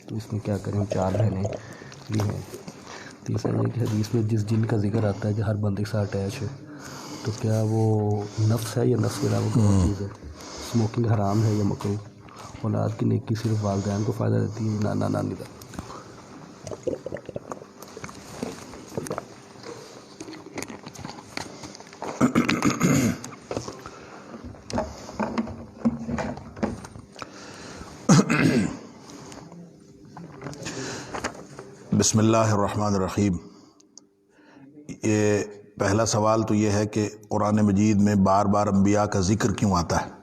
تو اس میں کیا کریں، 4 بہنیں بھی ہیں۔ تیسرا یہ کہ حدیث میں جس جن کا ذکر آتا ہے کہ ہر بندے کے ساتھ اٹیچ ہے، تو کیا وہ نفس ہے یا نفس کے علاوہ کوئی اور چیز ہے؟ اسموکنگ حرام ہے یا مکروہ؟ اولاد کی نیکی صرف والدین کو فائدہ دیتی ہے، نانا نانی کا؟ بسم اللہ الرحمن الرحیم۔ یہ پہلا سوال تو یہ ہے کہ قرآن مجید میں بار بار انبیاء کا ذکر کیوں آتا ہے؟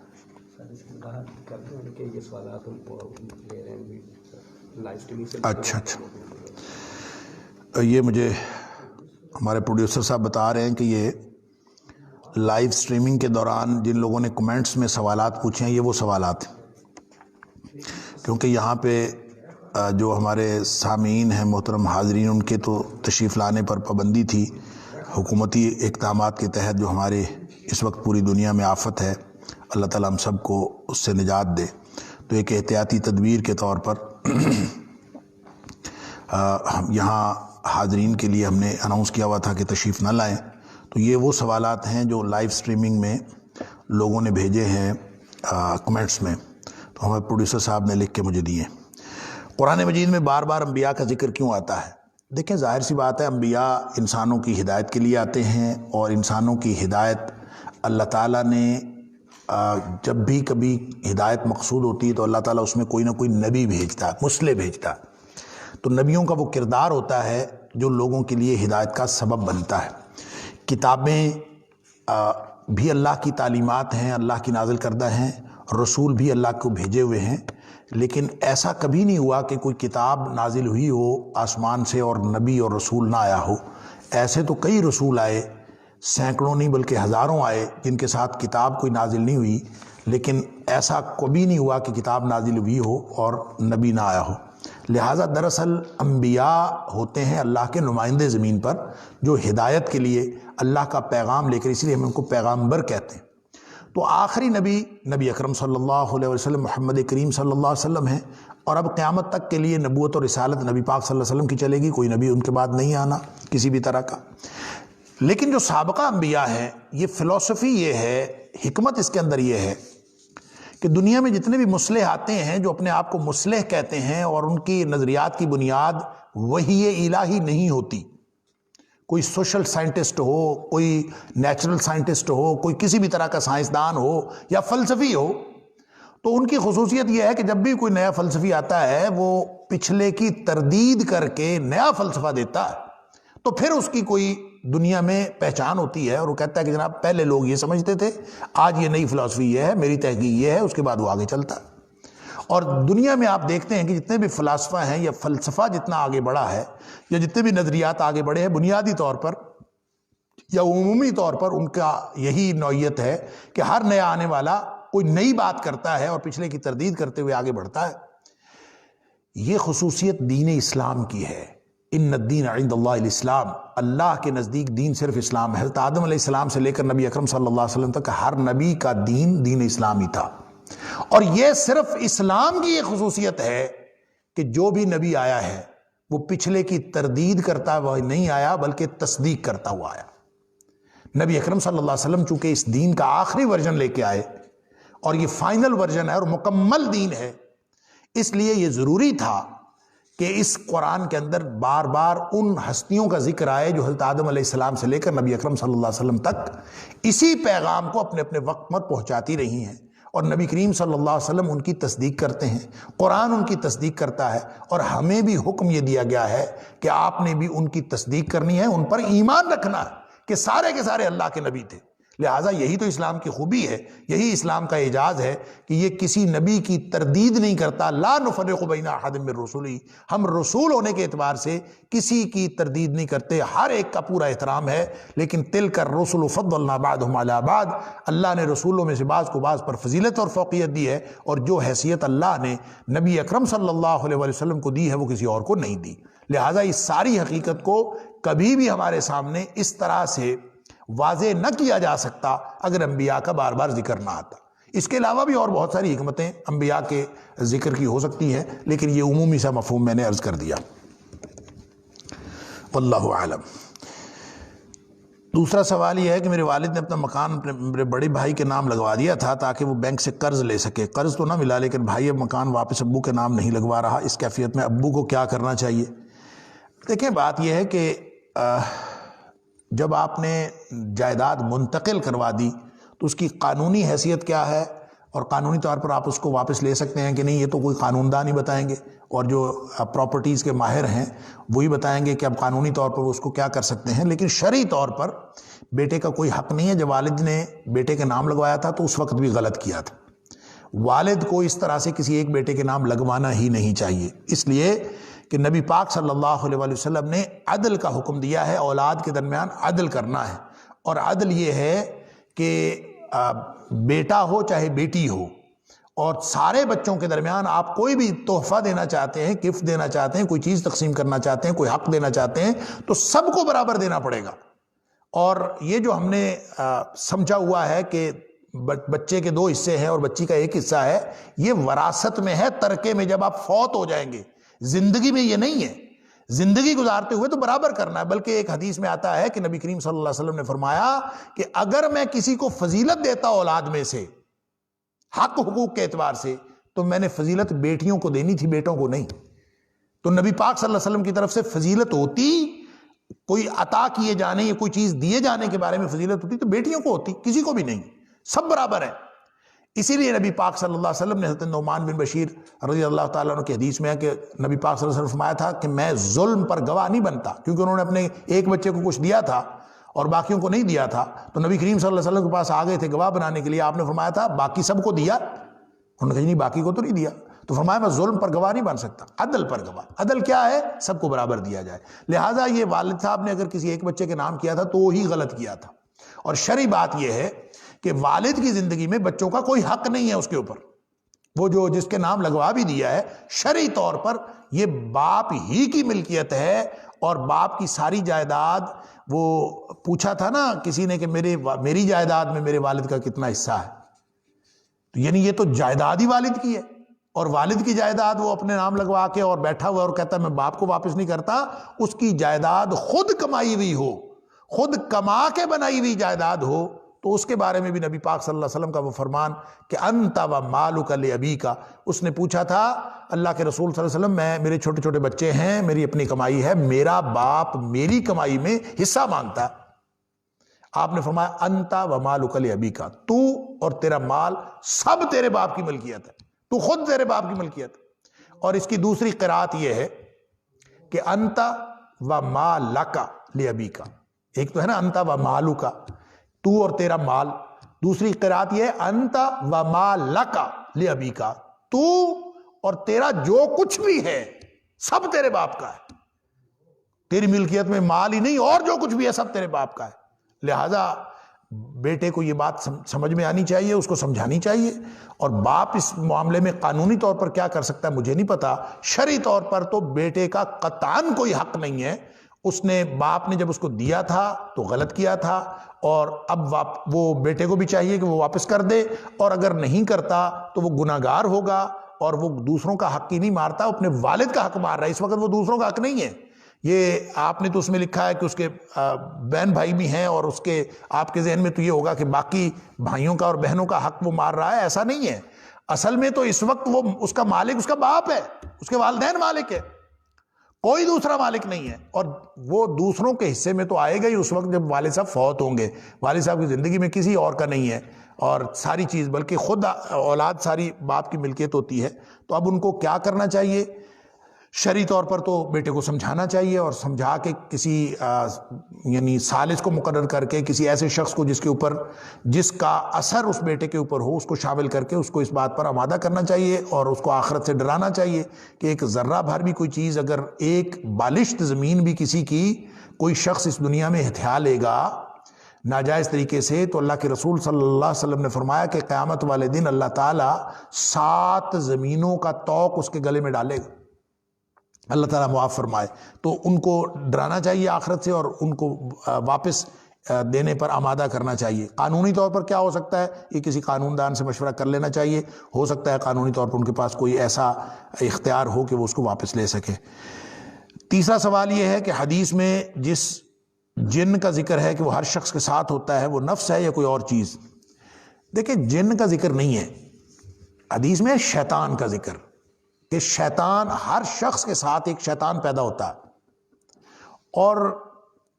اچھا، یہ مجھے ہمارے پروڈیوسر صاحب بتا رہے ہیں کہ یہ لائیو سٹریمنگ کے دوران جن لوگوں نے کمنٹس میں سوالات پوچھے ہیں یہ وہ سوالات ہیں، کیونکہ یہاں پہ جو ہمارے سامعین ہیں محترم حاضرین، ان کے تو تشریف لانے پر پابندی تھی حکومتی اقدامات کے تحت جو ہمارے اس وقت پوری دنیا میں آفت ہے، اللہ تعالیٰ ہم سب کو اس سے نجات دے۔ تو ایک احتیاطی تدبیر کے طور پر یہاں حاضرین کے لیے ہم نے اناؤنس کیا ہوا تھا کہ تشریف نہ لائیں۔ تو یہ وہ سوالات ہیں جو لائیو سٹریمنگ میں لوگوں نے بھیجے ہیں کمنٹس میں، تو ہمارے پروڈیوسر صاحب نے لکھ کے مجھے دیے۔ قرآن مجید میں بار بار انبیاء کا ذکر کیوں آتا ہے؟ دیکھیں، ظاہر سی بات ہے، انبیاء انسانوں کی ہدایت کے لیے آتے ہیں، اور انسانوں کی ہدایت اللہ تعالیٰ نے جب بھی کبھی ہدایت مقصود ہوتی ہے تو اللہ تعالیٰ اس میں کوئی نہ کوئی نبی بھیجتا ہے، مرسل بھیجتا ہے۔ تو نبیوں کا وہ کردار ہوتا ہے جو لوگوں کے لیے ہدایت کا سبب بنتا ہے۔ کتابیں بھی اللہ کی تعلیمات ہیں، اللہ کی نازل کردہ ہیں، رسول بھی اللہ کو بھیجے ہوئے ہیں، لیکن ایسا کبھی نہیں ہوا کہ کوئی کتاب نازل ہوئی ہو آسمان سے اور نبی اور رسول نہ آیا ہو۔ ایسے تو کئی رسول آئے، سینکڑوں نہیں بلکہ ہزاروں آئے جن کے ساتھ کتاب کوئی نازل نہیں ہوئی، لیکن ایسا کبھی نہیں ہوا کہ کتاب نازل ہوئی ہو اور نبی نہ آیا ہو۔ لہٰذا دراصل انبیاء ہوتے ہیں اللہ کے نمائندے زمین پر، جو ہدایت کے لیے اللہ کا پیغام لے کر، اس لیے ہم ان کو پیغامبر کہتے ہیں۔ تو آخری نبی اکرم صلی اللہ علیہ وسلم محمد کریم صلی اللہ علیہ وسلم ہیں، اور اب قیامت تک کے لیے نبوت اور رسالت نبی پاک صلی اللہ علیہ وسلم کی چلے گی، کوئی نبی ان کے بعد نہیں آنا کسی بھی طرح کا۔ لیکن جو سابقہ انبیاء ہیں، یہ فلسفی یہ ہے، حکمت اس کے اندر یہ ہے کہ دنیا میں جتنے بھی مصلح آتے ہیں جو اپنے آپ کو مصلح کہتے ہیں، اور ان کی نظریات کی بنیاد وحی الہی نہیں ہوتی، کوئی سوشل سائنٹسٹ ہو، کوئی نیچرل سائنٹسٹ ہو، کوئی کسی بھی طرح کا سائنسدان ہو یا فلسفی ہو، تو ان کی خصوصیت یہ ہے کہ جب بھی کوئی نیا فلسفی آتا ہے وہ پچھلے کی تردید کر کے نیا فلسفہ دیتا ہے، تو پھر اس کی کوئی دنیا میں پہچان ہوتی ہے، اور وہ کہتا ہے کہ جناب پہلے لوگ یہ سمجھتے تھے، آج یہ نئی فلسفی یہ ہے، میری تحقیق یہ ہے، اس کے بعد وہ آگے چلتا ہے۔ اور دنیا میں آپ دیکھتے ہیں کہ جتنے بھی فلاسفہ ہیں یا فلسفہ جتنا آگے بڑھا ہے، یا جتنے بھی نظریات آگے بڑھے ہیں، بنیادی طور پر یا عمومی طور پر ان کا یہی نوعیت ہے کہ ہر نیا آنے والا کوئی نئی بات کرتا ہے اور پچھلے کی تردید کرتے ہوئے آگے بڑھتا ہے۔ یہ خصوصیت دین اسلام کی ہے۔ ان الدین عند اللہ الاسلام، اللہ کے نزدیک دین صرف اسلام ہے۔ حضرت آدم علیہ السلام سے لے کر نبی اکرم صلی اللہ علیہ وسلم تک ہر نبی کا دین اسلام ہی تھا، اور یہ صرف اسلام کی یہ خصوصیت ہے کہ جو بھی نبی آیا ہے وہ پچھلے کی تردید کرتا ہوا نہیں آیا بلکہ تصدیق کرتا ہوا آیا۔ نبی اکرم صلی اللہ علیہ وسلم چونکہ اس دین کا آخری ورژن لے کے آئے، اور یہ فائنل ورژن ہے اور مکمل دین ہے، اس لیے یہ ضروری تھا کہ اس قرآن کے اندر بار بار ان ہستیوں کا ذکر آئے جو حضرت آدم علیہ السلام سے لے کر نبی اکرم صلی اللہ علیہ وسلم تک اسی پیغام کو اپنے اپنے وقت پر پہنچاتی رہی ہیں، اور نبی کریم صلی اللہ علیہ وسلم ان کی تصدیق کرتے ہیں، قرآن ان کی تصدیق کرتا ہے، اور ہمیں بھی حکم یہ دیا گیا ہے کہ آپ نے بھی ان کی تصدیق کرنی ہے، ان پر ایمان رکھنا ہے کہ سارے کے سارے اللہ کے نبی تھے۔ لہٰذا یہی تو اسلام کی خوبی ہے، یہی اسلام کا اعجاز ہے کہ یہ کسی نبی کی تردید نہیں کرتا۔ لا نفرق بین احد من رسلہ، ہم رسول ہونے کے اعتبار سے کسی کی تردید نہیں کرتے، ہر ایک کا پورا احترام ہے۔ لیکن تلک الرسل فضلنا بعضهم علی بعض، اللہ نے رسولوں میں سے بعض کو بعض پر فضیلت اور فوقیت دی ہے، اور جو حیثیت اللہ نے نبی اکرم صلی اللہ علیہ وسلم کو دی ہے وہ کسی اور کو نہیں دی۔ لہٰذا اس ساری حقیقت کو کبھی بھی ہمارے سامنے اس طرح سے واضح نہ کیا جا سکتا اگر انبیاء کا بار بار ذکر نہ آتا۔ اس کے علاوہ بھی اور بہت ساری حکمتیں انبیاء کے ذکر کی ہو سکتی ہیں، لیکن یہ عمومی سا مفہوم میں نے عرض کر دیا، واللہ اعلم۔ دوسرا سوال یہ ہے کہ میرے والد نے اپنا مکان میرے بڑے بھائی کے نام لگوا دیا تھا تاکہ وہ بینک سے قرض لے سکے، قرض تو نہ ملا لیکن بھائی اب مکان واپس ابو کے نام نہیں لگوا رہا، اس کیفیت میں ابو کو کیا کرنا چاہیے؟ دیکھیں، بات یہ ہے کہ جب آپ نے جائیداد منتقل کروا دی تو اس کی قانونی حیثیت کیا ہے، اور قانونی طور پر آپ اس کو واپس لے سکتے ہیں کہ نہیں، یہ تو کوئی قانون دان ہی بتائیں گے، اور جو پراپرٹیز کے ماہر ہیں وہی بتائیں گے کہ اب قانونی طور پر وہ اس کو کیا کر سکتے ہیں۔ لیکن شرعی طور پر بیٹے کا کوئی حق نہیں ہے۔ جب والد نے بیٹے کے نام لگوایا تھا تو اس وقت بھی غلط کیا تھا، والد کو اس طرح سے کسی ایک بیٹے کے نام لگوانا ہی نہیں چاہیے، اس لیے کہ نبی پاک صلی اللہ علیہ وآلہ وسلم نے عدل کا حکم دیا ہے، اولاد کے درمیان عدل کرنا ہے، اور عدل یہ ہے کہ بیٹا ہو چاہے بیٹی ہو، اور سارے بچوں کے درمیان آپ کوئی بھی تحفہ دینا چاہتے ہیں، گفٹ دینا چاہتے ہیں، کوئی چیز تقسیم کرنا چاہتے ہیں، کوئی حق دینا چاہتے ہیں تو سب کو برابر دینا پڑے گا۔ اور یہ جو ہم نے سمجھا ہوا ہے کہ بچے کے 2 حصے ہیں اور بچی کا 1 حصہ ہے، یہ وراثت میں ہے، ترکے میں جب آپ فوت ہو جائیں گے، زندگی میں یہ نہیں ہے۔ زندگی گزارتے ہوئے تو برابر کرنا ہے، بلکہ ایک حدیث میں آتا ہے کہ نبی کریم صلی اللہ علیہ وسلم نے فرمایا کہ اگر میں کسی کو فضیلت دیتا اولاد میں سے حق حقوق کے اعتبار سے تو میں نے فضیلت بیٹیوں کو دینی تھی، بیٹوں کو نہیں۔ تو نبی پاک صلی اللہ علیہ وسلم کی طرف سے فضیلت ہوتی، کوئی عطا کیے جانے یا کوئی چیز دیے جانے کے بارے میں فضیلت ہوتی تو بیٹیوں کو ہوتی، کسی کو بھی نہیں، سب برابر ہیں۔ اسی لیے نبی پاک صلی اللہ علیہ وسلم نے حضرت نعمان بن بشیر رضی اللہ تعالیٰ عنہ کی حدیث میں ہے کہ نبی پاک صلی اللہ علیہ وسلم فرمایا تھا کہ میں ظلم پر گواہ نہیں بنتا، کیونکہ انہوں نے اپنے ایک بچے کو کچھ دیا تھا اور باقیوں کو نہیں دیا تھا، تو نبی کریم صلی اللہ علیہ وسلم کے پاس آ گئے تھے گواہ بنانے کے لیے، آپ نے فرمایا تھا باقی سب کو دیا، انہوں نے کہا نہیں باقی کو تو نہیں دیا، تو فرمایا میں ظلم پر گواہ نہیں بن سکتا، عدل پر گواہ۔ عدل کیا ہے؟ سب کو برابر دیا جائے۔ لہٰذا یہ والد صاحب نے اگر کسی ایک بچے کے نام کیا تھا تو وہی غلط کیا تھا، اور شرعی بات یہ ہے کہ والد کی زندگی میں بچوں کا کوئی حق نہیں ہے اس کے اوپر، وہ جو جس کے نام لگوا بھی دیا ہے شرعی طور پر یہ باپ ہی کی ملکیت ہے، اور باپ کی ساری جائیداد، وہ پوچھا تھا نا کسی نے کہ میری جائیداد میں میرے والد کا کتنا حصہ ہے، تو یعنی یہ تو جائیداد ہی والد کی ہے، اور والد کی جائیداد وہ اپنے نام لگوا کے اور بیٹھا ہوا اور کہتا ہے میں باپ کو واپس نہیں کرتا، اس کی جائیداد خود کمائی ہوئی ہو، خود کما کے بنائی ہوئی جائیداد ہو، تو اس کے بارے میں بھی نبی پاک صلی اللہ علیہ وسلم کا وہ فرمان کہ انت و مالک لابیک، اس نے پوچھا تھا اللہ کے رسول صلی اللہ علیہ وسلم، میرے چھوٹے چھوٹے بچے ہیں، میری اپنی کمائی ہے، میرا باپ میری کمائی میں حصہ مانگتا ہے، آپ نے فرمایا انت و مالک لابیک، تو اور تیرا مال سب تیرے باپ کی ملکیت ہے، تو خود تیرے باپ کی ملکیت ہے۔ اور اس کی دوسری قرات یہ ہے کہ انت و مالک لابیک، ایک تو ہے نا انت و مالک، تو اور تیرا مال، دوسری قرات یہ ہے انت و مالک لابیک، تو اور تیرا جو کچھ بھی ہے سب تیرے باپ کا ہے، تیری ملکیت میں مال ہی نہیں اور جو کچھ بھی ہے سب تیرے باپ کا ہے۔ لہذا بیٹے کو یہ بات سمجھ میں آنی چاہیے، اس کو سمجھانی چاہیے، اور باپ اس معاملے میں قانونی طور پر کیا کر سکتا ہے مجھے نہیں پتا، شرعی طور پر تو بیٹے کا قطعاً کوئی حق نہیں ہے، اس نے باپ نے جب اس کو دیا تھا تو غلط کیا تھا، اور اب وہ بیٹے کو بھی چاہیے کہ وہ واپس کر دے، اور اگر نہیں کرتا تو وہ گناہگار ہوگا، اور وہ دوسروں کا حق ہی نہیں مارتا، اپنے والد کا حق مار رہا ہے، اس وقت وہ دوسروں کا حق نہیں ہے۔ یہ آپ نے تو اس میں لکھا ہے کہ اس کے بہن بھائی بھی ہیں، اور اس کے آپ کے ذہن میں تو یہ ہوگا کہ باقی بھائیوں کا اور بہنوں کا حق وہ مار رہا ہے، ایسا نہیں ہے۔ اصل میں تو اس وقت وہ اس کا مالک اس کا باپ ہے، اس کے والدین مالک ہے، کوئی دوسرا مالک نہیں ہے، اور وہ دوسروں کے حصے میں تو آئے گا ہی اس وقت جب والد صاحب فوت ہوں گے۔ والد صاحب کی زندگی میں کسی اور کا نہیں ہے، اور ساری چیز بلکہ خود اولاد ساری باپ کی ملکیت ہوتی ہے۔ تو اب ان کو کیا کرنا چاہیے؟ شرعی طور پر تو بیٹے کو سمجھانا چاہیے، اور سمجھا کے کسی یعنی ثالث کو مقرر کر کے کسی ایسے شخص کو جس کا اثر اس بیٹے کے اوپر ہو، اس کو شامل کر کے اس کو اس بات پر آمادہ کرنا چاہیے، اور اس کو آخرت سے ڈرانا چاہیے کہ ایک ذرہ بھر بھی کوئی چیز، اگر ایک بالشت زمین بھی کسی کی کوئی شخص اس دنیا میں ہتھیا لے گا ناجائز طریقے سے، تو اللہ کے رسول صلی اللہ علیہ وسلم نے فرمایا کہ قیامت والے دن اللہ تعالیٰ 7 زمینوں کا طوق اس کے گلے میں ڈالے گا، اللہ تعالیٰ معاف فرمائے۔ تو ان کو ڈرانا چاہیے آخرت سے، اور ان کو واپس دینے پر آمادہ کرنا چاہیے۔ قانونی طور پر کیا ہو سکتا ہے، یہ کسی قانون دان سے مشورہ کر لینا چاہیے، ہو سکتا ہے قانونی طور پر ان کے پاس کوئی ایسا اختیار ہو کہ وہ اس کو واپس لے سکے۔ تیسرا سوال یہ ہے کہ حدیث میں جس جن کا ذکر ہے کہ وہ ہر شخص کے ساتھ ہوتا ہے، وہ نفس ہے یا کوئی اور چیز؟ دیکھیں، جن کا ذکر نہیں ہے حدیث میں، شیطان کا ذکر، کہ شیطان، ہر شخص کے ساتھ ایک شیطان پیدا ہوتا ہے، اور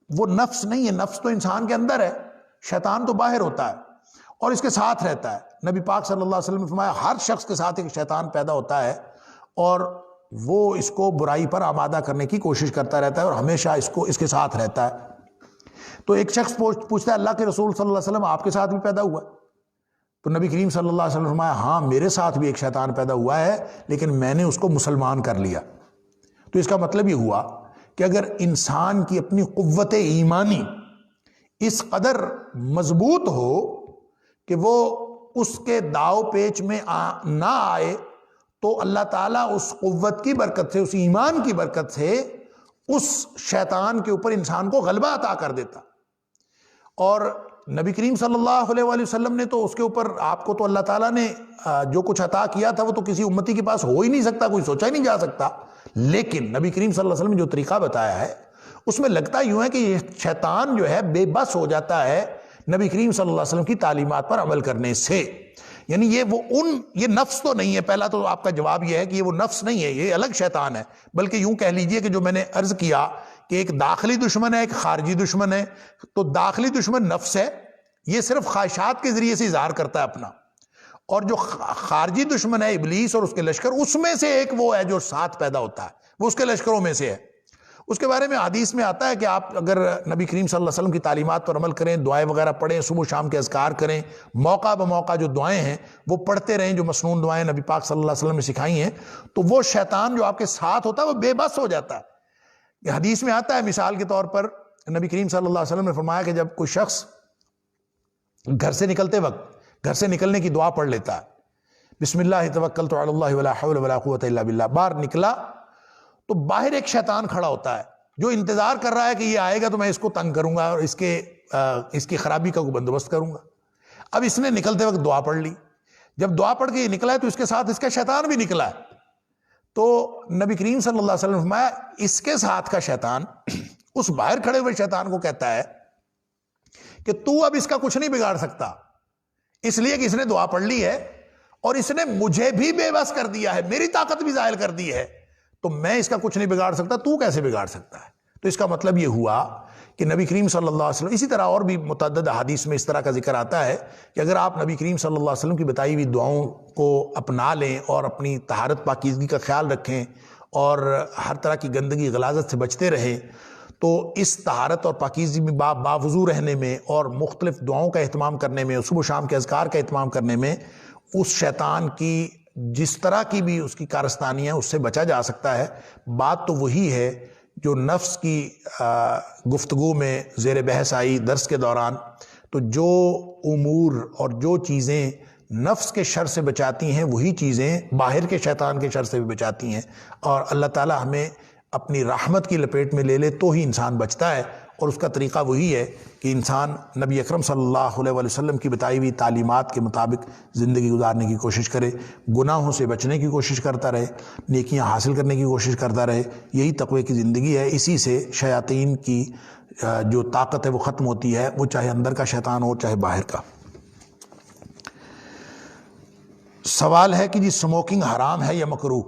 وہ نفس نہیں ہے، نفس تو انسان کے اندر ہے، شیطان تو باہر ہوتا ہے اور اس کے ساتھ رہتا ہے۔ نبی پاک صلی اللہ علیہ وسلم نے فرمایا ہر شخص کے ساتھ ایک شیطان پیدا ہوتا ہے اور وہ اس کو برائی پر آمادہ کرنے کی کوشش کرتا رہتا ہے اور ہمیشہ اس کے ساتھ رہتا ہے۔ تو ایک شخص پوچھتا ہے اللہ کے رسول صلی اللہ علیہ وسلم آپ کے ساتھ بھی پیدا ہوا ہے؟ تو نبی کریم صلی اللہ علیہ وسلم نے فرمایا ہاں میرے ساتھ بھی ایک شیطان پیدا ہوا ہے، لیکن میں نے اس کو مسلمان کر لیا۔ تو اس کا مطلب یہ ہوا کہ اگر انسان کی اپنی قوت ایمانی اس قدر مضبوط ہو کہ وہ اس کے داؤ پیچ میں نہ آئے، تو اللہ تعالیٰ اس قوت کی برکت سے، اس ایمان کی برکت سے اس شیطان کے اوپر انسان کو غلبہ عطا کر دیتا۔ اور نبی کریم صلی اللہ علیہ وآلہ وسلم نے تو اس کے اوپر، آپ کو تو اللہ تعالیٰ نے جو کچھ عطا کیا تھا وہ تو کسی امتی کے پاس ہو ہی نہیں سکتا، کوئی سوچا ہی نہیں جا سکتا، لیکن نبی کریم صلی اللہ علیہ وسلم نے جو طریقہ بتایا ہے اس میں لگتا یوں ہے کہ یہ شیطان جو ہے بے بس ہو جاتا ہے نبی کریم صلی اللہ علیہ وسلم کی تعلیمات پر عمل کرنے سے۔ یعنی یہ نفس تو نہیں ہے، پہلا تو آپ کا جواب یہ ہے کہ یہ وہ نفس نہیں ہے، یہ الگ شیطان ہے، بلکہ یوں کہہ لیجئے کہ جو میں نے عرض کیا کہ ایک داخلی دشمن ہے، ایک خارجی دشمن ہے۔ تو داخلی دشمن نفس ہے، یہ صرف خواہشات کے ذریعے سے اظہار کرتا ہے اپنا، اور جو خارجی دشمن ہے ابلیس اور اس کے لشکر، اس میں سے ایک وہ ہے جو ساتھ پیدا ہوتا ہے، وہ اس کے لشکروں میں سے ہے۔ اس کے بارے میں حدیث میں آتا ہے کہ آپ اگر نبی کریم صلی اللہ علیہ وسلم کی تعلیمات پر عمل کریں، دعائیں وغیرہ پڑھیں، صبح و شام کے اذکار کریں، موقع بموقع جو دعائیں ہیں وہ پڑھتے رہیں، جو مسنون دعائیں نبی پاک صلی اللہ علیہ وسلم نے سکھائی ہیں، تو وہ شیطان جو آپ کے ساتھ ہوتا ہے وہ بے بس ہو جاتا ہے۔ یہ حدیث میں آتا ہے، مثال کے طور پر نبی کریم صلی اللہ علیہ وسلم نے فرمایا کہ جب کوئی شخص گھر سے نکلتے وقت گھر سے نکلنے کی دعا پڑھ لیتا ہے، بسم اللہ توکلت علی اللہ ولا حول ولا قوت الا باللہ، باہر نکلا تو باہر ایک شیطان کھڑا ہوتا ہے جو انتظار کر رہا ہے کہ یہ آئے گا تو میں اس کو تنگ کروں گا اور اس کی خرابی کا کوئی بندوبست کروں گا۔ اب اس نے نکلتے وقت دعا پڑھ لی، جب دعا پڑھ کے یہ نکلا ہے تو اس کے ساتھ اس کا شیطان بھی نکلا ہے۔ تو نبی کریم صلی اللہ علیہ وسلم نے فرمایا اس کے ساتھ کا شیطان اس باہر کھڑے ہوئے شیطان کو کہتا ہے کہ تو اب اس کا کچھ نہیں بگاڑ سکتا، اس لیے کہ اس نے دعا پڑھ لی ہے اور اس نے مجھے بھی بے بس کر دیا ہے، میری طاقت بھی ظاہر کر دی ہے، تو میں اس کا کچھ نہیں بگاڑ سکتا، تو کیسے بگاڑ سکتا ہے؟ تو اس کا مطلب یہ ہوا کہ نبی کریم صلی اللہ علیہ وسلم، اسی طرح اور بھی متعدد حدیث میں اس طرح کا ذکر آتا ہے کہ اگر آپ نبی کریم صلی اللہ علیہ وسلم کی بتائی ہوئی دعاؤں کو اپنا لیں اور اپنی طہارت پاکیزگی کا خیال رکھیں اور ہر طرح کی گندگی غلاظت سے بچتے رہیں، تو اس طہارت اور پاکیزگی میں باوضو رہنے میں اور مختلف دعاؤں کا اہتمام کرنے میں اور صبح و شام کے اذکار کا اہتمام کرنے میں اس شیطان کی جس طرح کی بھی اس کی کارستانی ہے اس سے بچا جا سکتا ہے۔ بات تو وہی ہے جو نفس کی گفتگو میں زیر بحث آئی درس کے دوران، تو جو امور اور جو چیزیں نفس کے شر سے بچاتی ہیں وہی چیزیں باہر کے شیطان کے شر سے بھی بچاتی ہیں، اور اللہ تعالی ہمیں اپنی رحمت کی لپیٹ میں لے لے تو ہی انسان بچتا ہے، اور اس کا طریقہ وہی ہے کہ انسان نبی اکرم صلی اللہ علیہ وسلم کی بتائی ہوئی تعلیمات کے مطابق زندگی گزارنے کی کوشش کرے، گناہوں سے بچنے کی کوشش کرتا رہے، نیکیاں حاصل کرنے کی کوشش کرتا رہے، یہی تقوی کی زندگی ہے۔ اسی سے شیاطین کی جو طاقت ہے وہ ختم ہوتی ہے، وہ چاہے اندر کا شیطان ہو چاہے باہر کا۔ سوال ہے کہ جی سموکنگ حرام ہے یا مکروہ؟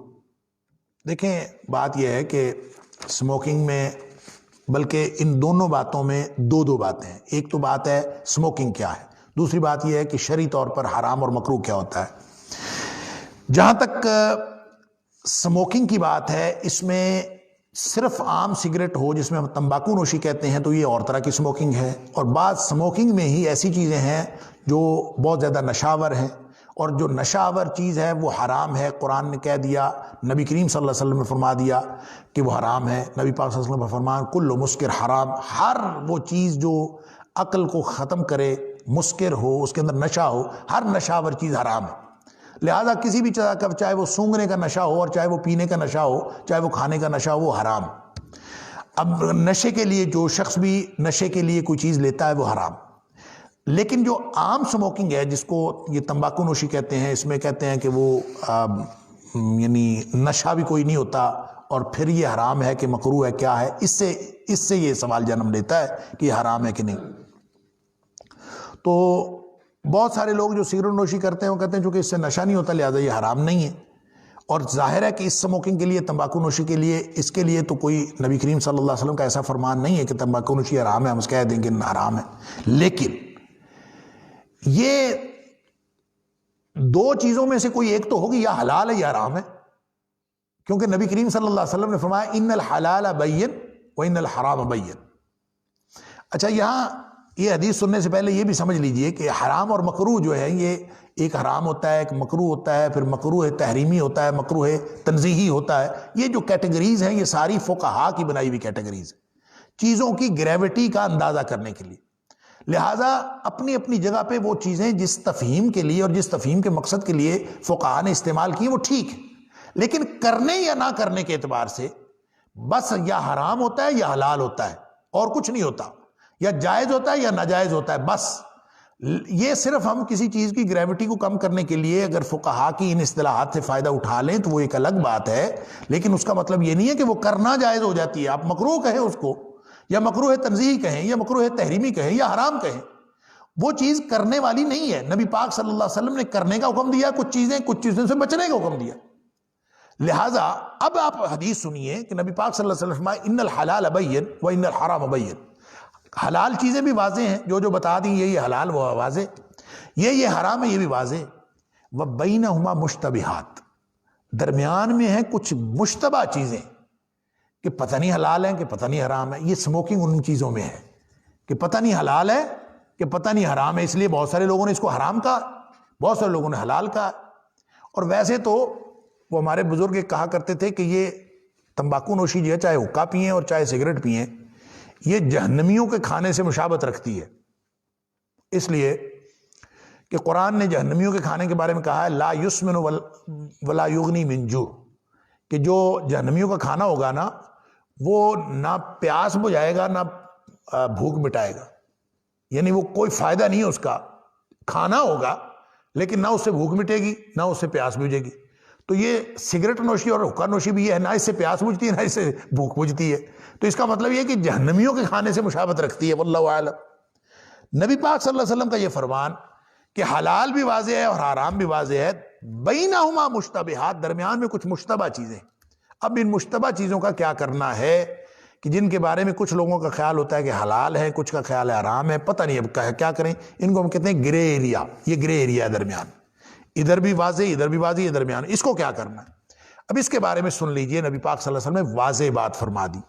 دیکھیں بات یہ ہے کہ سموکنگ میں، بلکہ ان دونوں باتوں میں دو باتیں ہیں۔ ایک تو بات ہے سموکنگ کیا ہے، دوسری بات یہ ہے کہ شرعی طور پر حرام اور مکروہ کیا ہوتا ہے۔ جہاں تک سموکنگ کی بات ہے، اس میں صرف عام سگریٹ ہو جس میں ہم تمباکو نوشی کہتے ہیں تو یہ اور طرح کی سموکنگ ہے، اور بعض سموکنگ میں ہی ایسی چیزیں ہیں جو بہت زیادہ نشاور ہیں، اور جو نشاور چیز ہے وہ حرام ہے، قرآن نے کہہ دیا، نبی کریم صلی اللہ علیہ وسلم نے فرما دیا کہ وہ حرام ہے۔ نبی پاک صلی اللہ علیہ وسلم نے فرمایا کل مسکر حرام، ہر وہ چیز جو عقل کو ختم کرے، مسکر ہو، اس کے اندر نشہ ہو، ہر نشاور چیز حرام ہے۔ لہذا کسی بھی چیز کا، چاہے وہ سونگھنے کا نشہ ہو اور چاہے وہ پینے کا نشہ ہو، چاہے وہ کھانے کا نشہ ہو، وہ حرام۔ اب نشے کے لیے جو شخص بھی نشے کے لیے کوئی چیز لیتا ہے وہ حرام، لیکن جو عام سموکنگ ہے جس کو یہ تمباکو نوشی کہتے ہیں، اس میں کہتے ہیں کہ وہ یعنی نشہ بھی کوئی نہیں ہوتا اور پھر یہ حرام ہے کہ مکروہ ہے کیا ہے، اس سے یہ سوال جنم لیتا ہے کہ یہ حرام ہے کہ نہیں۔ تو بہت سارے لوگ جو سگریٹ نوشی کرتے ہیں وہ کہتے ہیں چونکہ اس سے نشہ نہیں ہوتا لہذا یہ حرام نہیں ہے، اور ظاہر ہے کہ اس سموکنگ کے لیے، تمباکو نوشی کے لیے، اس کے لیے تو کوئی نبی کریم صلی اللہ علیہ وسلم کا ایسا فرمان نہیں ہے کہ تمباکو نوشی حرام ہے، ہم اس کہہ دیں کہ حرام ہے۔ لیکن یہ دو چیزوں میں سے کوئی ایک تو ہوگی، یا حلال ہے یا حرام ہے، کیونکہ نبی کریم صلی اللہ علیہ وسلم نے فرمایا ان الحلال بین و ان الحرام بین۔ اچھا، یہاں یہ حدیث سننے سے پہلے یہ بھی سمجھ لیجئے کہ حرام اور مکروہ جو ہے یہ ایک حرام ہوتا ہے، ایک مکروہ ہوتا ہے، پھر مکروہ تحریمی ہوتا ہے، مکروہ تنزیہی ہوتا ہے۔ یہ جو کیٹیگریز ہیں یہ ساری فقہا کی بنائی ہوئی کیٹیگریز ہیں، چیزوں کی گریوٹی کا اندازہ کرنے کے لیے۔ لہٰذا اپنی اپنی جگہ پہ وہ چیزیں جس تفہیم کے لیے اور جس تفہیم کے مقصد کے لیے فقہا نے استعمال کی وہ ٹھیک ہے، لیکن کرنے یا نہ کرنے کے اعتبار سے بس یا حرام ہوتا ہے یا حلال ہوتا ہے اور کچھ نہیں ہوتا، یا جائز ہوتا ہے یا ناجائز ہوتا ہے بس۔ یہ صرف ہم کسی چیز کی گریوٹی کو کم کرنے کے لیے اگر فقہا کی ان اصطلاحات سے فائدہ اٹھا لیں تو وہ ایک الگ بات ہے، لیکن اس کا مطلب یہ نہیں ہے کہ وہ کرنا جائز ہو جاتی ہے۔ آپ مکروہ کہیں اس کو، یا مکروہ تنزیہی کہیں، یا مکروہ تحریمی کہیں، یا حرام کہیں، وہ چیز کرنے والی نہیں ہے۔ نبی پاک صلی اللہ علیہ وسلم نے کرنے کا حکم دیا کچھ چیزوں سے بچنے کا حکم دیا۔ لہٰذا اب آپ حدیث سنیے کہ نبی پاک صلی اللہ علیہ وسلم فرمائے ان الحلال بین و ان الحرام بین۔ حلال چیزیں بھی واضح ہیں، جو بتا دیں یہ حلال وہ واضح، یہ حرام ہے یہ بھی واضح۔ وَبَيْنَهُمَا مُشْتَبِهَاتٌ، درمیان میں ہیں کچھ مشتبہ چیزیں کہ پتہ نہیں حلال ہیں کہ پتہ نہیں حرام ہے۔ یہ سموکنگ ان چیزوں میں ہے کہ پتہ نہیں حلال ہے کہ پتہ نہیں حرام ہے، اس لیے بہت سارے لوگوں نے اس کو حرام کہا، بہت سارے لوگوں نے حلال کہا۔ اور ویسے تو وہ ہمارے بزرگ کہا کرتے تھے کہ یہ تمباکو نوشی جو ہے چاہے حقہ پئیں اور چاہے سگریٹ پئیں، یہ جہنمیوں کے کھانے سے مشابہت رکھتی ہے، اس لیے کہ قرآن نے جہنمیوں کے کھانے کے بارے میں کہا ہے لا یسمن ولا یغنی من جوع، کہ جو جہنمیوں کا کھانا ہوگا نا وہ نہ پیاس بجھائے گا نہ بھوک مٹائے گا، یعنی وہ کوئی فائدہ نہیں ہے اس کا، کھانا ہوگا لیکن نہ اس سے بھوک مٹے گی نہ اس سے پیاس بجھے گی۔ تو یہ سگریٹ نوشی اور حقہ نوشی بھی ہے، نہ اس سے پیاس بجھتی ہے نہ اس سے بھوک بجھتی ہے، تو اس کا مطلب یہ کہ جہنمیوں کے کھانے سے مشابہت رکھتی ہے، واللہ اعلم۔ نبی پاک صلی اللہ علیہ وسلم کا یہ فرمان کہ حلال بھی واضح ہے اور حرام بھی واضح ہے، بینہما مشتبہات، درمیان میں کچھ مشتبہ چیزیں۔ اب ان مشتبہ چیزوں کا کیا کرنا ہے کہ جن کے بارے میں کچھ لوگوں کا خیال ہوتا ہے کہ حلال ہے، کچھ کا خیال ہے حرام ہے، پتہ نہیں اب کیا کریں، ان کو ہم کہتے ہیں گرے ایریا۔ یہ گرے ایریا ہے درمیان، ادھر بھی واضح ادھر بھی واضح، یہ درمیان، اس کو کیا کرنا ہے؟ اب اس کے بارے میں سن لیجئے، نبی پاک صلی اللہ علیہ وسلم نے واضح بات فرما دی،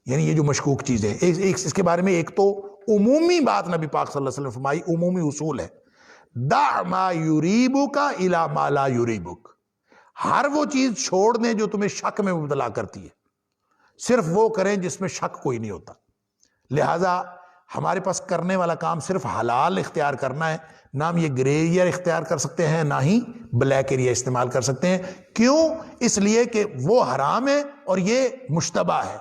یعنی یہ جو مشکوک چیزیں اس کے بارے میں ایک تو عمومی بات نبی پاک صلی اللہ علیہ وسلم نے فرمائی، عمومی اصول ہے، دع ما یریبک الی ما لا یریبک، ہر وہ چیز چھوڑ دیں جو تمہیں شک میں مبتلا کرتی ہے، صرف وہ کریں جس میں شک کوئی نہیں ہوتا۔ لہٰذا ہمارے پاس کرنے والا کام صرف حلال اختیار کرنا ہے، نہ ہم یہ گرے ایریا اختیار کر سکتے ہیں نہ ہی بلیک ایریا استعمال کر سکتے ہیں۔ کیوں؟ اس لیے کہ وہ حرام ہے اور یہ مشتبہ ہے۔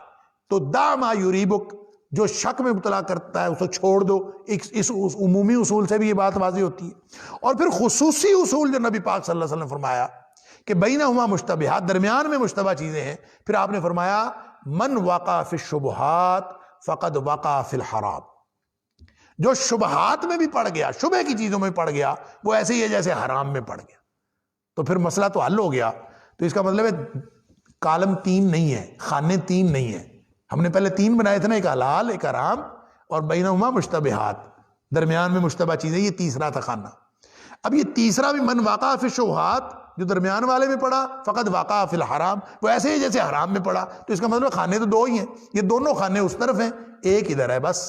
تو دع ما یریبک، جو شک میں مبتلا کرتا ہے اس کو چھوڑ دو، اس عمومی اصول سے بھی یہ بات واضح ہوتی ہے۔ اور پھر خصوصی اصول جو نبی پاک صلی اللہ علیہ وسلم نے فرمایا کہ بینہما مشتبہات، درمیان میں مشتبہ چیزیں ہیں، پھر آپ نے فرمایا من وقع فی الشبہات فقد وقع فی الحرام، جو شبہات میں بھی پڑ گیا، شبہ کی چیزوں میں پڑ گیا، وہ ایسے ہی ہے جیسے حرام میں پڑ گیا۔ تو پھر مسئلہ تو حل ہو گیا۔ تو اس کا مطلب ہے کالم 3 نہیں ہے، خانے 3 نہیں ہے، ہم نے پہلے 3 بنائے تھے نا، ایک حلال ایک حرام اور بینہما مشتبہات، درمیان میں مشتبہ چیزیں، یہ تیسرا تھا خانہ۔ اب یہ تیسرا بھی من واقع فی الشبہات، جو درمیان والے میں پڑا، فقد واقع فی الحرام، وہ ایسے ہی جیسے حرام میں پڑا۔ تو اس کا مطلب خانے تو 2 ہی ہیں، یہ دونوں خانے اس طرف ہیں، ایک ادھر ہے بس۔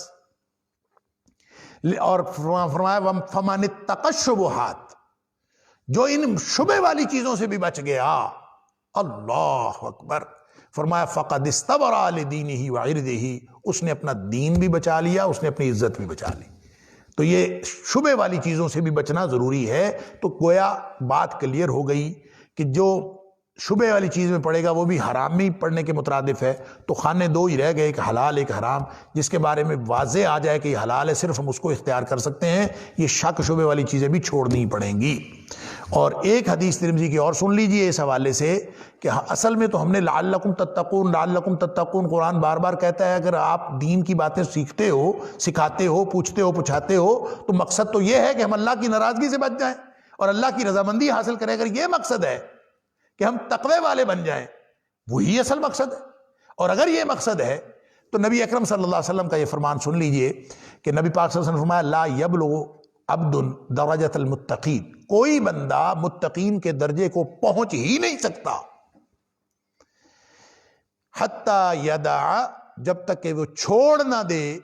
اور فرمایا فمن اتقى الشبہات، جو ان شبہ والی چیزوں سے بھی بچ گیا، اللہ اکبر، فرمایا فقد استبرأ لدینہ وعرضہ، اس نے اپنا دین بھی بچا لیا، اس نے اپنی عزت بھی بچا لی۔ تو یہ شبہ والی چیزوں سے بھی بچنا ضروری ہے۔ تو گویا بات کلیئر ہو گئی کہ جو شبہ والی چیز میں پڑے گا وہ بھی حرام میں ہی پڑنے کے مترادف ہے، تو خانے دو ہی رہ گئے، ایک حلال ایک حرام، جس کے بارے میں واضح آ جائے کہ یہ حلال ہے صرف ہم اس کو اختیار کر سکتے ہیں، یہ شک شبہ والی چیزیں بھی چھوڑنی پڑیں گی۔ اور ایک حدیث ترمذی کی اور سن لیجئے اس حوالے سے کہ اصل میں تو ہم نے لعلکم تتقون لعلکم تتقون قرآن بار بار کہتا ہے، اگر آپ دین کی باتیں سیکھتے ہو، سکھاتے ہو، پوچھتے ہو، پچھاتے ہو، تو مقصد تو یہ ہے کہ ہم اللہ کی ناراضگی سے بچ جائیں اور اللہ کی رضامندی حاصل کریں۔ اگر یہ مقصد ہے کہ ہم تقوی والے بن جائیں، وہی اصل مقصد ہے۔ اور اگر یہ مقصد ہے تو نبی اکرم صلی اللہ علیہ وسلم کا یہ فرمان سن لیجئے کہ نبی پاک صلی اللہ علیہ وسلم نے فرمایا لا یبلغ عبد درجۃ المتقین، کوئی بندہ متقین کے درجے کو پہنچ ہی نہیں سکتا حتی یدع، جب تک کہ وہ چھوڑ نہ دے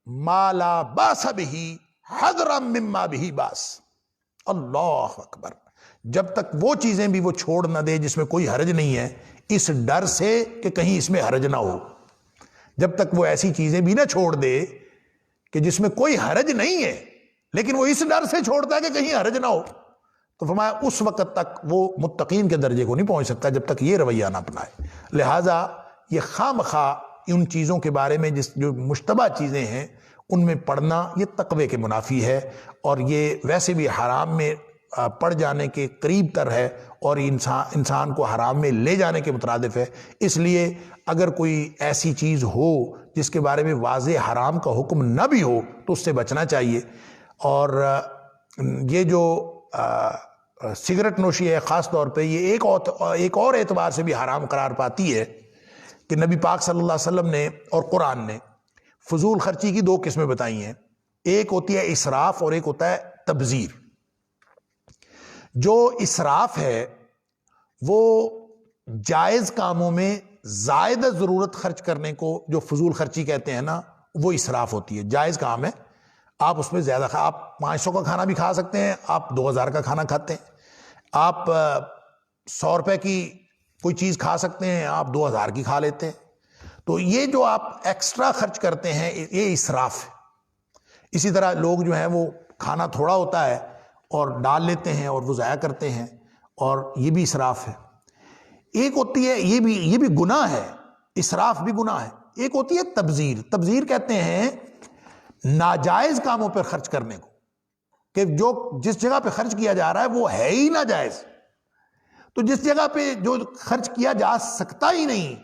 ما لا باس بہ حذرا مما بہ باس۔ اللہ اکبر، جب تک وہ چیزیں بھی وہ چھوڑ نہ دے جس میں کوئی حرج نہیں ہے، اس ڈر سے کہ کہیں اس میں حرج نہ ہو، جب تک وہ ایسی چیزیں بھی نہ چھوڑ دے کہ جس میں کوئی حرج نہیں ہے لیکن وہ اس ڈر سے چھوڑتا ہے کہ کہیں حرج نہ ہو، تو فرمایا اس وقت تک وہ متقین کے درجے کو نہیں پہنچ سکتا جب تک یہ رویہ نہ اپنائے۔ لہٰذا یہ خواہ مخواہ ان چیزوں کے بارے میں جو مشتبہ چیزیں ہیں ان میں پڑھنا یہ تقوی کے منافی ہے، اور یہ ویسے بھی حرام میں پڑ جانے کے قریب تر ہے اور انسان کو حرام میں لے جانے کے مترادف ہے۔ اس لیے اگر کوئی ایسی چیز ہو جس کے بارے میں واضح حرام کا حکم نہ بھی ہو تو اس سے بچنا چاہیے۔ اور یہ جو سگریٹ نوشی ہے خاص طور پہ، یہ ایک اور اعتبار سے بھی حرام قرار پاتی ہے کہ نبی پاک صلی اللہ علیہ وسلم نے اور قرآن نے فضول خرچی کی دو قسمیں بتائی ہیں، ایک ہوتی ہے اسراف اور ایک ہوتا ہے تبذیر۔ جو اسراف ہے وہ جائز کاموں میں زائد ضرورت خرچ کرنے کو جو فضول خرچی کہتے ہیں نا، وہ اسراف ہوتی ہے۔ جائز کام ہے، آپ اس میں زیادہ آپ 500 کا کھانا بھی کھا سکتے ہیں، آپ 2000 کا کھانا کھاتے ہیں، آپ 100 روپے کی کوئی چیز کھا سکتے ہیں، آپ 2000 کی کھا لیتے ہیں۔ تو یہ جو آپ ایکسٹرا خرچ کرتے ہیں یہ اسراف ہے۔ اسی طرح لوگ جو ہیں وہ کھانا تھوڑا ہوتا ہے اور ڈال لیتے ہیں اور وہ ضائع کرتے ہیں، اور یہ بھی اسراف ہے۔ ایک ہوتی ہے یہ بھی گناہ ہے، اسراف بھی گناہ ہے۔ ایک ہوتی ہے تبذیر۔ تبذیر کہتے ہیں ناجائز کاموں پر خرچ کرنے کو، کہ جو جس جگہ پہ خرچ کیا جا رہا ہے وہ ہے ہی ناجائز، تو جس جگہ پہ جو خرچ کیا جا سکتا ہی نہیں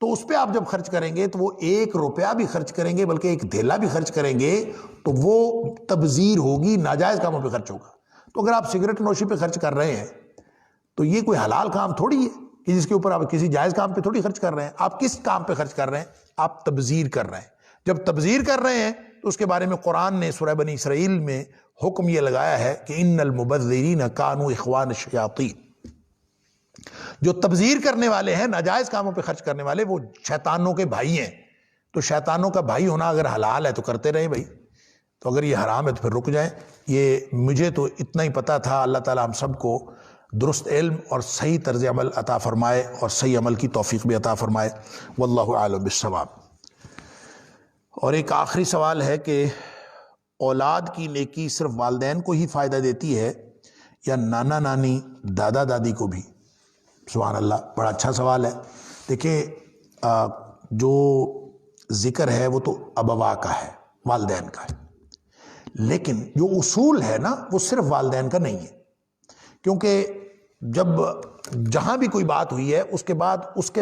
تو اس پہ آپ جب خرچ کریں گے تو وہ 1 روپیہ بھی خرچ کریں گے بلکہ 1 دھیلا بھی خرچ کریں گے تو وہ تبذیر ہوگی، ناجائز کاموں پہ خرچ ہوگا۔ تو اگر آپ سگریٹ نوشی پہ خرچ کر رہے ہیں تو یہ کوئی حلال کام تھوڑی ہے کہ جس کے اوپر آپ کسی جائز کام پہ تھوڑی خرچ کر رہے ہیں۔ آپ کس کام پہ خرچ کر رہے ہیں؟ آپ تبذیر کر رہے ہیں۔ جب تبذیر کر رہے ہیں تو اس کے بارے میں قرآن نے سورہ بنی اسرائیل میں حکم یہ لگایا ہے کہ ان المبذرین کانوا اخوان الشیاطین، جو تبذیر کرنے والے ہیں، ناجائز کاموں پہ خرچ کرنے والے، وہ شیطانوں کے بھائی ہیں۔ تو شیطانوں کا بھائی ہونا اگر حلال ہے تو کرتے رہیں بھائی، تو اگر یہ حرام ہے تو پھر رک جائیں۔ یہ مجھے تو اتنا ہی پتہ تھا، اللہ تعالیٰ ہم سب کو درست علم اور صحیح طرز عمل عطا فرمائے اور صحیح عمل کی توفیق بھی عطا فرمائے۔ واللہ اعلم بالصواب۔ اور ایک آخری سوال ہے کہ اولاد کی نیکی صرف والدین کو ہی فائدہ دیتی ہے یا نانا نانی دادا دادی کو بھی؟ سبحان اللہ، بڑا اچھا سوال ہے۔ دیکھیں جو ذکر ہے وہ تو ابوا کا ہے، والدین کا ہے، لیکن جو اصول ہے نا وہ صرف والدین کا نہیں ہے، کیونکہ جب جہاں بھی کوئی بات ہوئی ہے اس کے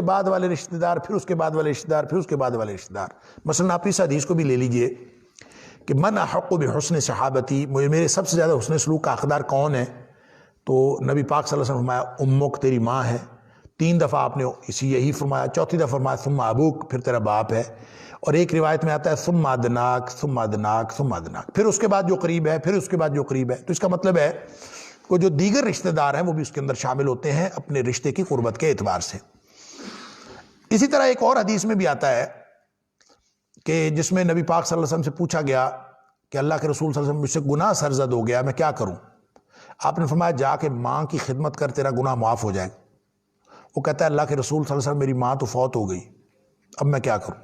بعد والے رشتہ دار، پھر اس کے بعد والے رشتہ دار، پھر اس کے بعد والے رشتہ دار۔ مثلا آپ اس حدیث کو بھی لے لیجئے کہ من احق بحسن صحابتی، میرے سب سے زیادہ حسن سلوک کا حقدار کون ہے؟ تو نبی پاک صلی اللہ علیہ وسلم فرمایا امک، تیری ماں ہے۔ 3 دفعہ آپ نے یہی فرمایا، چوتھی دفعہ فرمایا ثم ابوک، پھر تیرا باپ ہے۔ اور ایک روایت میں آتا ہے ثم ادناک ثم ادناک ثم ادناک، پھر اس کے بعد جو قریب ہے، پھر اس کے بعد جو قریب ہے۔ تو اس کا مطلب ہے کہ جو دیگر رشتہ دار ہیں وہ بھی اس کے اندر شامل ہوتے ہیں اپنے رشتے کی قربت کے اعتبار سے۔ اسی طرح ایک اور حدیث میں بھی آتا ہے کہ جس میں نبی پاک صلی اللہ علیہ وسلم سے پوچھا گیا کہ اللہ کے رسول صلی اللہ علیہ وسلم، مجھ سے گناہ سرزد ہو گیا، میں کیا کروں؟ آپ نے فرمایا جا کے ماں کی خدمت کر، تیرا گناہ معاف ہو جائے گا۔ وہ کہتا ہے اللہ کے رسول صلی اللہ علیہ وسلم میری ماں تو فوت ہو گئی، اب میں کیا کروں؟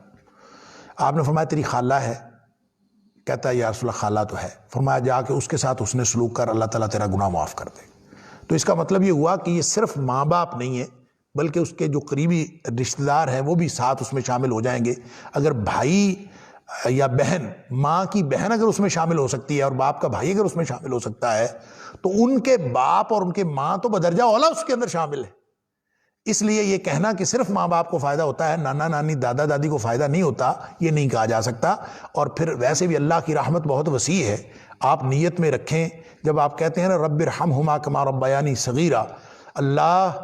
آپ نے فرمایا تیری خالہ ہے؟ کہتا ہے یا رسول اللہ خالہ تو ہے۔ فرمایا جا کے اس کے ساتھ اس نے سلوک کر، اللہ تعالیٰ تیرا گناہ معاف کر دے۔ تو اس کا مطلب یہ ہوا کہ یہ صرف ماں باپ نہیں ہے بلکہ اس کے جو قریبی رشتہ دار ہیں وہ بھی ساتھ اس میں شامل ہو جائیں گے. اگر بھائی یا بہن، ماں کی بہن اگر اس میں شامل ہو سکتی ہے اور باپ کا بھائی اگر اس میں شامل ہو سکتا ہے تو ان کے باپ اور ان کے ماں تو بدرجہ اولیٰ اس کے اندر شامل ہے. اس لیے یہ کہنا کہ صرف ماں باپ کو فائدہ ہوتا ہے، نانا نانی دادا دادی کو فائدہ نہیں ہوتا، یہ نہیں کہا جا سکتا. اور پھر ویسے بھی اللہ کی رحمت بہت وسیع ہے. آپ نیت میں رکھیں جب آپ کہتے ہیں نا رب ارحمہما کما ربیانی صغیرا، اللہ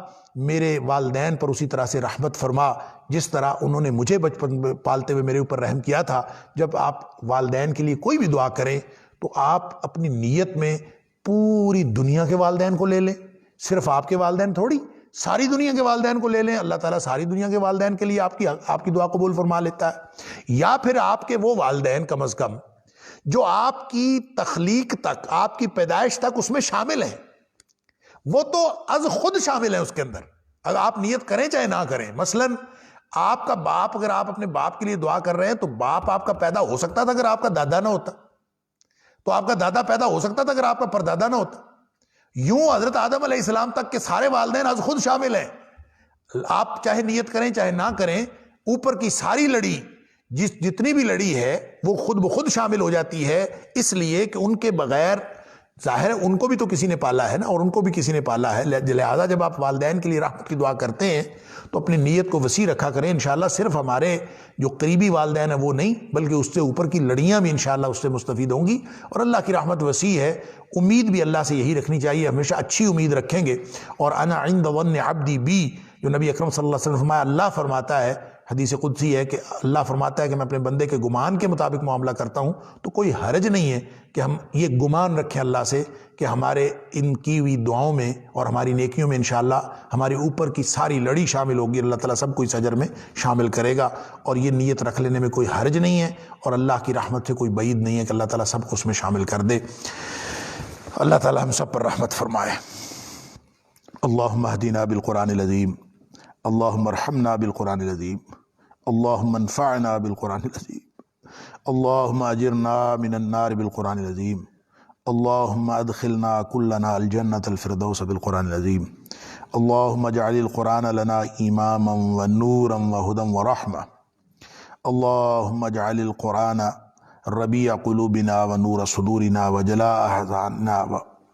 میرے والدین پر اسی طرح سے رحمت فرما جس طرح انہوں نے مجھے بچپن میں پالتے ہوئے میرے اوپر رحم کیا تھا. جب آپ والدین کے لیے کوئی بھی دعا کریں تو آپ اپنی نیت میں پوری دنیا کے والدین کو لے لیں، صرف آپ کے والدین تھوڑی، ساری دنیا کے والدین کو لے لیں. اللہ تعالیٰ ساری دنیا کے والدین کے لیے آپ کی دعا قبول فرما لیتا ہے. یا پھر آپ کے وہ والدین کم از کم جو آپ کی تخلیق تک، آپ کی پیدائش تک اس میں شامل ہیں، وہ تو از خود شامل ہیں اس کے اندر، اگر آپ نیت کریں چاہے نہ کریں. مثلا آپ کا باپ، اگر آپ اپنے باپ کے لیے دعا کر رہے ہیں تو باپ آپ کا پیدا ہو سکتا تھا اگر آپ کا دادا نہ ہوتا، تو آپ کا دادا پیدا ہو سکتا تھا اگر آپ کا پردادا نہ ہوتا. یوں حضرت آدم علیہ السلام تک کے سارے والدین از خود شامل ہیں. آپ چاہے نیت کریں چاہے نہ کریں، اوپر کی ساری لڑی جتنی بھی لڑی ہے وہ خود بخود شامل ہو جاتی ہے، اس لیے کہ ان کے بغیر ظاہر ہے ان کو بھی تو کسی نے پالا ہے نا، اور ان کو بھی کسی نے پالا ہے. لہذا جب آپ والدین کے لیے رحمت کی دعا کرتے ہیں تو اپنی نیت کو وسیع رکھا کریں. انشاءاللہ صرف ہمارے جو قریبی والدین ہیں وہ نہیں بلکہ اس سے اوپر کی لڑیاں بھی انشاءاللہ اس سے مستفید ہوں گی. اور اللہ کی رحمت وسیع ہے، امید بھی اللہ سے یہی رکھنی چاہیے، ہمیشہ اچھی امید رکھیں گے. اور انا عند ظن عبدی بی، جو نبی اکرم صلی اللہ علیہ وسلم فرمایا، اللہ فرماتا ہے، حدیث قدسی ہے کہ اللہ فرماتا ہے کہ میں اپنے بندے کے گمان کے مطابق معاملہ کرتا ہوں. تو کوئی حرج نہیں ہے کہ ہم یہ گمان رکھیں اللہ سے کہ ہمارے ان کی ہوئی دعاؤں میں اور ہماری نیکیوں میں انشاءاللہ ہمارے اوپر کی ساری لڑی شامل ہوگی. اللہ تعالیٰ سب کو اس اجر میں شامل کرے گا، اور یہ نیت رکھ لینے میں کوئی حرج نہیں ہے، اور اللہ کی رحمت سے کوئی بعید نہیں ہے کہ اللہ تعالیٰ سب کو اس میں شامل کر دے. اللہ تعالیٰ ہم سب پر رحمت فرمائے. اللہم اہدنا بالقرآن العظیم، اللہم ارحمنا بالقرآن العظیم، اللہم انفعنا بالقرآن العظیم، اللہم اجرنا من النار بالقرآن العظیم، اللہم ادخلنا کلنا الجنة الفردوس بالقرآن العظیم، اللہم اجعل القرآن لنا اماما ونورا وہدا ورحمہ، اللہم اجعل القرآن ربیع قلوبنا ونور صدورنا وجلاء احزاننا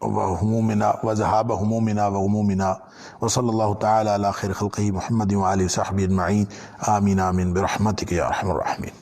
وہمومنا وذہاب ہمومنا وغمومنا، وصلی اللہ تعالی علی خیر خلقہ محمد وآلہ وصحبہ اجمعین. آمین آمین برحمتک یا ارحم الراحمین.